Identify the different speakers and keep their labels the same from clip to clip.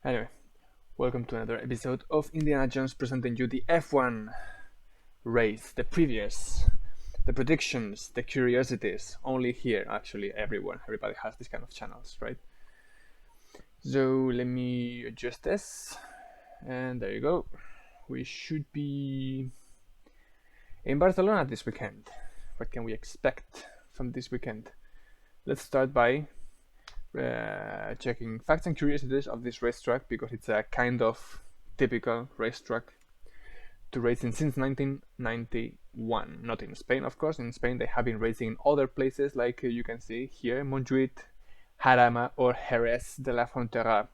Speaker 1: Anyway, welcome to another episode of Indiana Jones presenting you the F1 race, the previews, the predictions, the curiosities. Only here, actually, everybody has these kind of channels, right? So let me adjust this, and there you go. We should be in Barcelona this weekend. What can we expect from this weekend? Let's start by checking facts and curiosities of this racetrack because it's a kind of typical racetrack to race in since 1991. Not in Spain, of course. In Spain, they have been racing in other places, like you can see here, Montjuic, Jarama, or Jerez de la Frontera.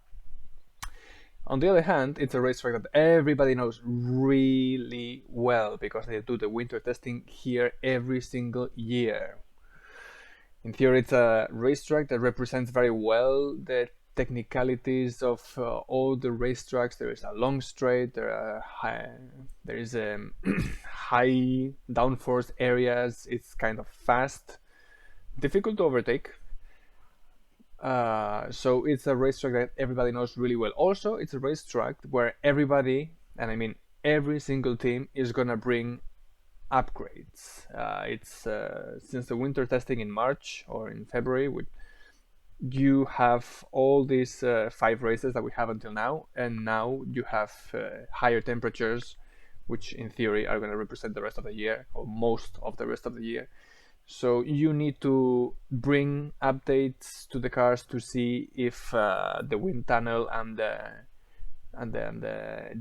Speaker 1: On the other hand, it's a racetrack that everybody knows really well because they do the winter testing here every single year. In theory, it's a racetrack that represents very well the technicalities of all the racetracks. There is a long straight, there is high downforce areas. It's kind of fast, difficult to overtake. So it's a racetrack that everybody knows really well. Also, it's a racetrack where everybody, and I mean every single team, is gonna bring upgrades. It's since the winter testing in March or in February, you have all these 5 races that we have until now, and now you have higher temperatures, which in theory are going to represent the rest of the year or most of the rest of the year. So you need to bring updates to the cars to see if the wind tunnel and the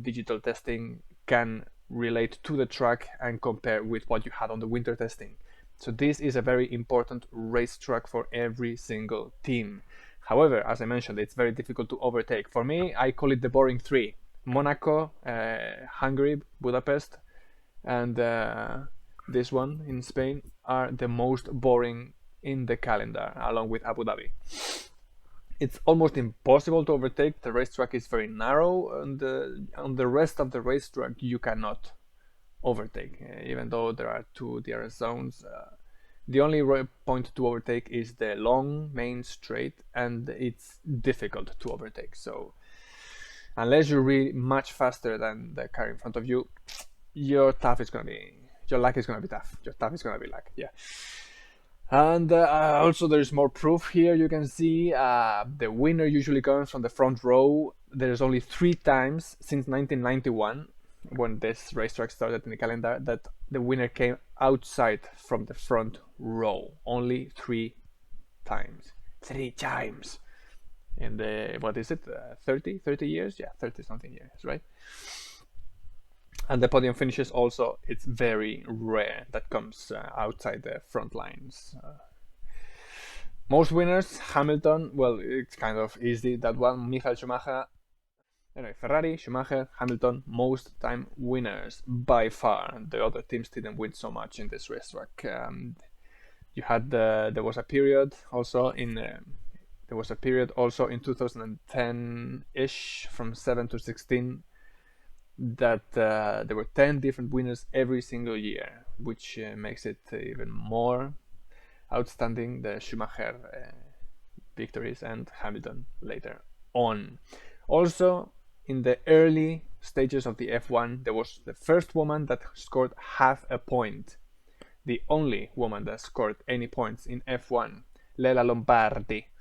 Speaker 1: digital testing can relate to the track and compare with what you had on the winter testing. So this is a very important racetrack for every single team. However, as I mentioned, it's very difficult to overtake. For me, I call it the boring 3. Monaco, Hungary, Budapest, and this one in Spain are the most boring in the calendar, along with Abu Dhabi. It's almost impossible to overtake. The racetrack is very narrow, and on the rest of the racetrack you cannot overtake, even though there are 2 DRS zones. The only point to overtake is the long main straight, and it's difficult to overtake. So unless you're really much faster than the car in front of you, your luck is gonna be tough. Your tough is gonna be luck, yeah. And also there is more proof here. You can see the winner usually comes from the front row. There's only 3 times since 1991, when this racetrack started in the calendar, that the winner came outside from the front row. Only 3 times. 3 times. In the, what is it, 30 years? Yeah, 30 something years, right? And the podium finishes also, it's very rare that comes outside the front lines. Most winners, Hamilton, well, it's kind of easy, that one, Michael Schumacher. Anyway, Ferrari, Schumacher, Hamilton, most time winners by far. The other teams didn't win so much in this racetrack. There was a period also in 2010-ish, from 7 to 16, that there were 10 different winners every single year, which makes it even more outstanding, the Schumacher victories and Hamilton later on. Also, in the early stages of the F1, there was the first woman that scored half a point. The only woman that scored any points in F1, Lela Lombardi,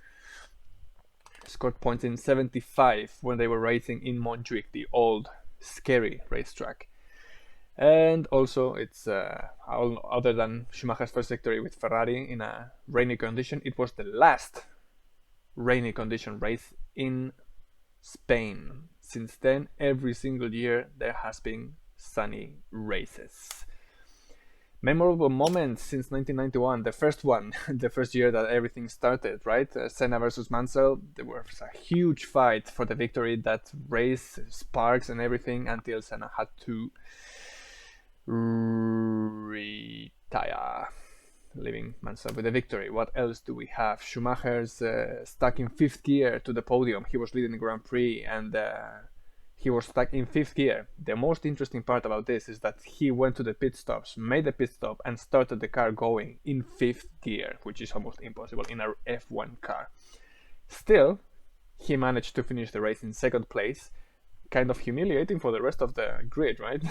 Speaker 1: scored points in 75 when they were racing in Montjuic, the old scary racetrack. And also, it's other than Schumacher's first victory with Ferrari in a rainy condition, it was the last rainy condition race in Spain. Since then, every single year there has been sunny races. Memorable moments since 1991, the first one, the first year that everything started, right? Senna versus Mansell, there was a huge fight for the victory, that race, sparks and everything, until Senna had to retire, leaving Mansell with the victory. What else do we have? Schumacher's stuck in 5th gear to the podium. He was leading the Grand Prix, and he was stuck in 5th gear. The most interesting part about this is that he went to the pit stops, made the pit stop, and started the car going in 5th gear, which is almost impossible in a F1 car. Still, he managed to finish the race in second place. Kind of humiliating for the rest of the grid, right?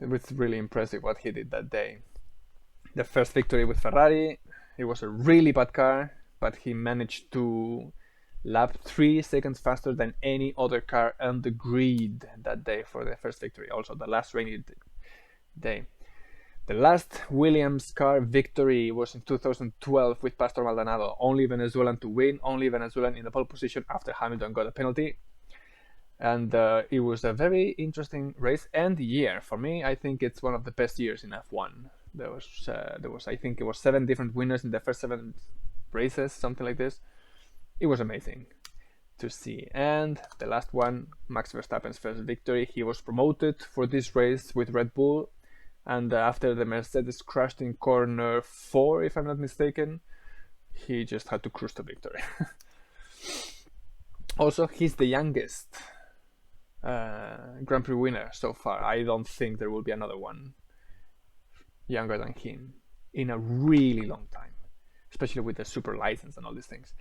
Speaker 1: It was really impressive what he did that day. The first victory with Ferrari, it was a really bad car, but he managed to lap 3 seconds faster than any other car on the grid that day for the first victory. Also, the last rainy day. The last Williams car victory was in 2012 with Pastor Maldonado. Only Venezuelan to win, only Venezuelan in the pole position after Hamilton got a penalty. And it was a very interesting race and year. For me, I think it's one of the best years in F1. There was I think it was 7 different winners in the first 7 races, something like this. It was amazing to see. And the last one, Max Verstappen's first victory. He was promoted for this race with Red Bull, and after the Mercedes crashed in corner 4, if I'm not mistaken, he just had to cruise to victory. Also, he's the youngest Grand Prix winner so far. I don't think there will be another one younger than him in a really long time, especially with the super license and all these things.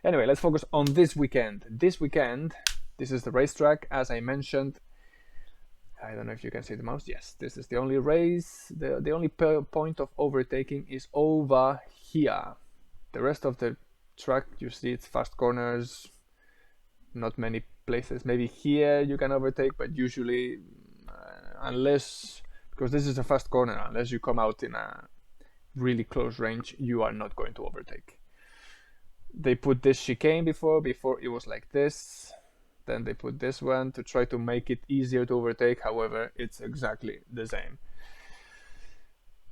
Speaker 1: Anyway, let's focus on this weekend. This is the racetrack, as I mentioned. I don't know if you can see the mouse. Yes, this is the only race. The only point of overtaking is over here. The rest of the track, you see, it's fast corners, not many places. Maybe here you can overtake, but usually, unless, because this is a fast corner, unless you come out in a really close range, you are not going to overtake. They put this chicane before it was like this. Then they put this one to try to make it easier to overtake. However, it's exactly the same.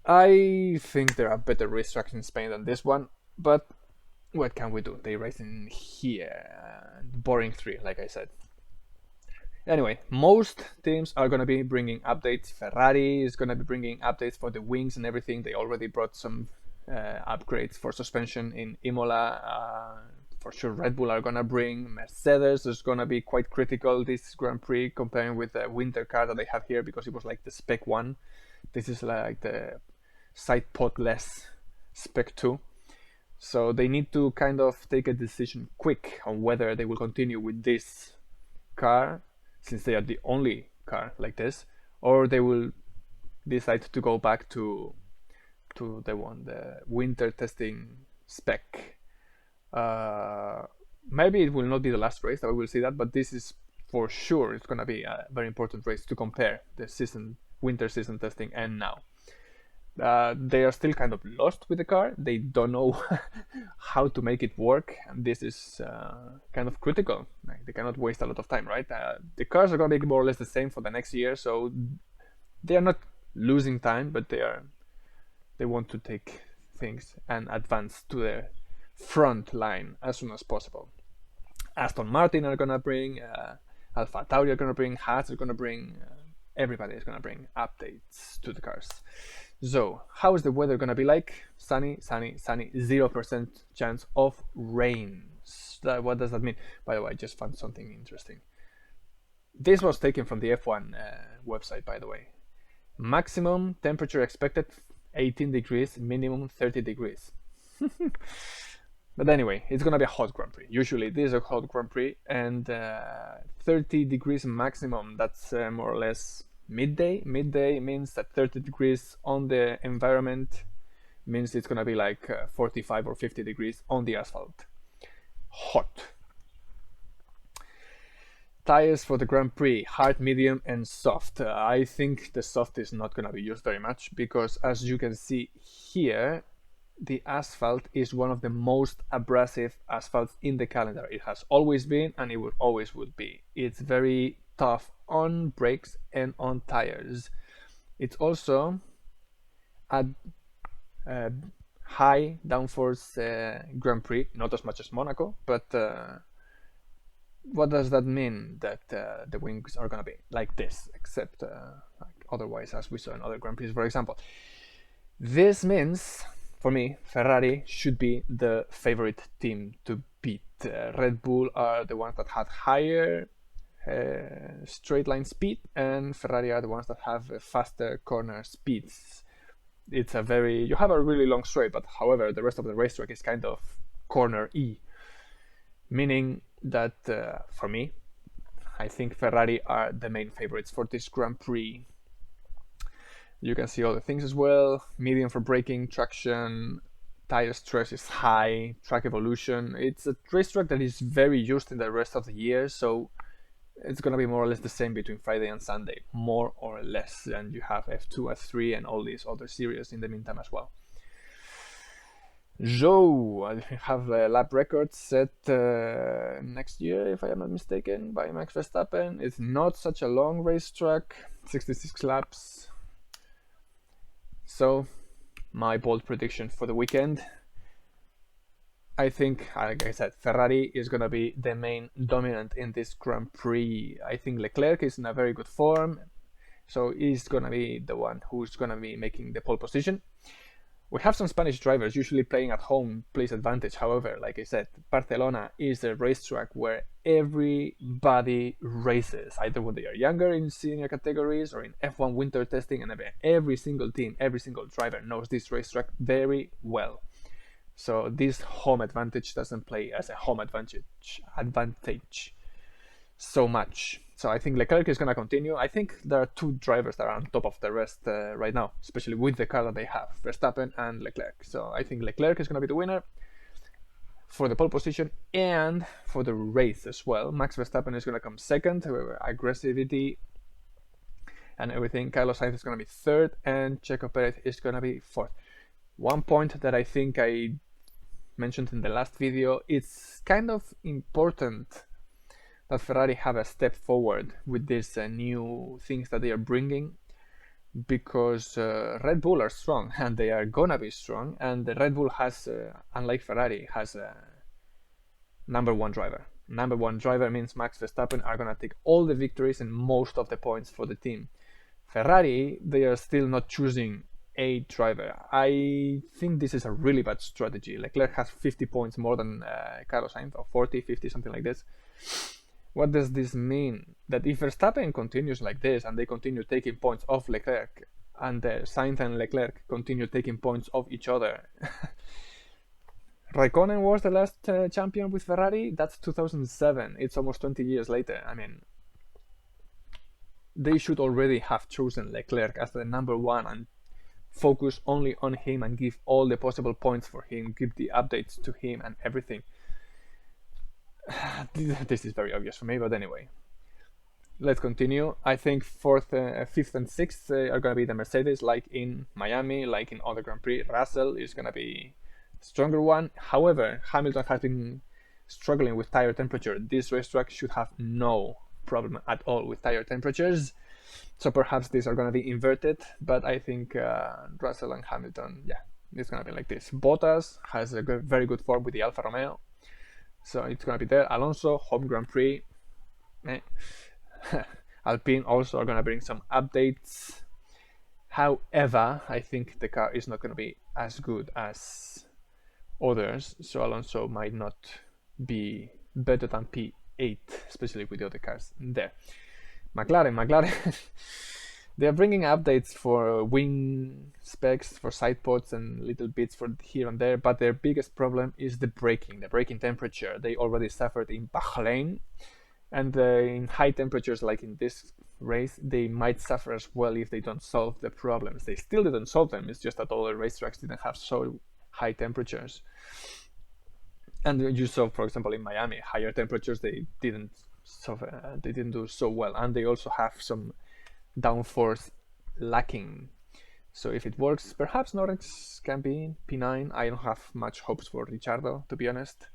Speaker 1: I think there are better racetracks in Spain than this one, but what can we do? They race in here. Boring 3, like I said. Anyway, most teams are going to be bringing updates. Ferrari is going to be bringing updates for the wings and everything. They already brought some upgrades for suspension in Imola. For sure, Red Bull are going to bring. Mercedes is going to be quite critical this Grand Prix, comparing with the winter car that they have here, because it was like the Spec 1. This is like the side podless Spec 2. So they need to kind of take a decision quick on whether they will continue with this car, since they are the only car like this, or they will decide to go back to the winter testing spec. Maybe it will not be the last race that we will see that, but this is for sure it's gonna be a very important race to compare the winter season testing and now. They are still kind of lost with the car. They don't know how to make it work, and this is kind of critical. Like, they cannot waste a lot of time, right? The cars are going to be more or less the same for the next year, so they are not losing time, but they want to take things and advance to the front line as soon as possible. Aston Martin are going to bring, Alpha Tauri are going to bring, Haas are going to bring, everybody is going to bring updates to the cars. So, how is the weather going to be like? Sunny, sunny, sunny, 0% chance of rain. What does that mean? By the way, I just found something interesting. This was taken from the F1 website, by the way. Maximum temperature expected 18 degrees, minimum 30 degrees. But anyway, it's going to be a hot Grand Prix. Usually this is a hot Grand Prix, and 30 degrees maximum, that's more or less midday. Midday means that 30 degrees on the environment means it's going to be like 45 or 50 degrees on the asphalt. Hot. Tires for the Grand Prix, hard, medium, and soft. I think the soft is not going to be used very much, because as you can see here, the asphalt is one of the most abrasive asphalts in the calendar. It has always been, and it will always would be. It's very tough on brakes and on tires. It's also a high downforce Grand Prix, not as much as Monaco, but what does that mean? That the wings are going to be like this, except like otherwise, as we saw in other Grand Prix, for example. This means, for me, Ferrari should be the favorite team to beat. Red Bull are the ones that had higher straight line speed, and Ferrari are the ones that have faster corner speeds. It's you have a really long straight, but however, the rest of the racetrack is kind of corner-y. meaning that for me, I think Ferrari are the main favorites for this Grand Prix. You can see all the things as well. Medium for braking, traction, tire stress is high, track evolution. It's a racetrack that is very used in the rest of the year, so it's gonna be more or less the same between Friday and Sunday, more or less. And you have F2, F3, and all these other series in the meantime as well. Joe, I have a lap record set next year, if I am not mistaken, by Max Verstappen. It's not such a long racetrack, 66 laps. So, my bold prediction for the weekend, I think, like I said, Ferrari is going to be the main dominant in this Grand Prix. I think Leclerc is in a very good form, so he's going to be the one who's going to be making the pole position. We have some Spanish drivers. Usually playing at home plays advantage. However, like I said, Barcelona is a racetrack where everybody races, either when they are younger in senior categories or in F1 winter testing, and every single team, every single driver knows this racetrack very well. So this home advantage doesn't play as a home advantage so much. So I think Leclerc is going to continue. I think there are two drivers that are on top of the rest right now, especially with the car that they have, Verstappen and Leclerc. So I think Leclerc is going to be the winner for the pole position and for the race as well. Max Verstappen is going to come second, aggressivity and everything. Carlos Sainz is going to be third, and Checo Perez is going to be fourth. One point that I think I mentioned in the last video, it's kind of important that Ferrari have a step forward with these new things that they are bringing, because Red Bull are strong and they are gonna be strong, and the Red Bull has, unlike Ferrari, has a number one driver. Number one driver means Max Verstappen are gonna take all the victories and most of the points for the team. Ferrari, they are still not choosing a driver. I think this is a really bad strategy. Leclerc has 50 points more than Carlos Sainz, or 40, 50, something like this. What does this mean? That if Verstappen continues like this and they continue taking points off Leclerc, and Sainz and Leclerc continue taking points off each other. Raikkonen was the last champion with Ferrari. That's 2007. It's almost 20 years later. I mean, they should already have chosen Leclerc as the number one and focus only on him and give all the possible points for him, give the updates to him and everything. This is very obvious for me, but anyway, let's continue. I think fourth, fifth, and sixth are gonna be the Mercedes, like in Miami, like in other Grand Prix. Russell is gonna be a stronger one. However, Hamilton has been struggling with tire temperature. This racetrack should have no problem at all with tire temperatures, so perhaps these are gonna be inverted. But I think Russell and Hamilton, yeah, it's gonna be like this. Bottas has a very good form with the Alfa Romeo, so it's gonna be there. Alonso, home Grand Prix. Alpine also are gonna bring some updates. However, I think the car is not gonna be as good as others, so Alonso might not be better than P8, especially with the other cars there. McLaren, they are bringing updates for wing specs, for side pods, and little bits for here and there, but their biggest problem is the braking temperature. They already suffered in Bahrain, and in high temperatures like in this race, they might suffer as well if they don't solve the problems. They still didn't solve them, it's just that all the racetracks didn't have so high temperatures. And you saw, for example, in Miami, higher temperatures, they didn't do so well, and they also have some downforce lacking. So if it works, perhaps Norris can be P9. I don't have much hopes for Ricciardo, to be honest.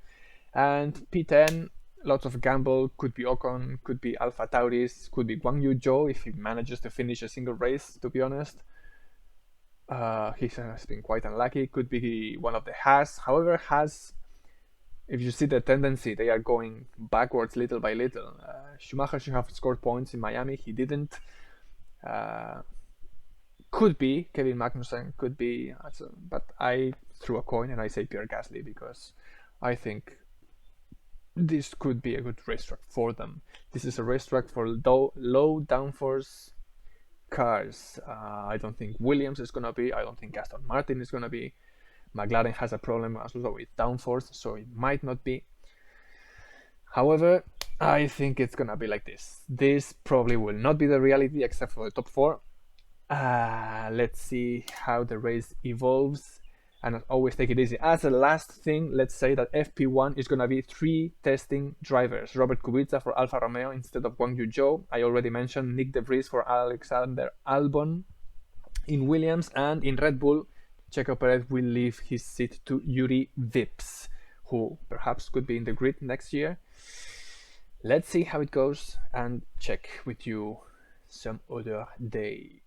Speaker 1: And P10, lots of gamble. Could be Ocon, could be Alpha Tauris, could be Guan Yu Zhou if he manages to finish a single race, to be honest. He has been quite unlucky. Could be one of the Haas. However, Haas, if you see the tendency, they are going backwards little by little. Schumacher should have scored points in Miami. He didn't. Could be Kevin Magnussen, could be, but I threw a coin and I say Pierre Gasly, because I think this could be a good racetrack for them. This is a racetrack for low downforce cars. I don't think Williams is gonna be. I don't think Aston Martin is gonna be. McLaren has a problem as well with downforce, so it might not be. However, I think it's gonna be like this. This probably will not be the reality except for the top four. Let's see how the race evolves, and as always, take it easy. As a last thing, let's say that FP1 is gonna be 3 testing drivers: Robert Kubica for Alfa Romeo instead of Guang Yu Zhou. I already mentioned Nick De Vries for Alexander Albon. In Williams and in Red Bull, Checo Perez will leave his seat to Yuri Vips, who perhaps could be in the grid next year. Let's see how it goes and check with you some other day.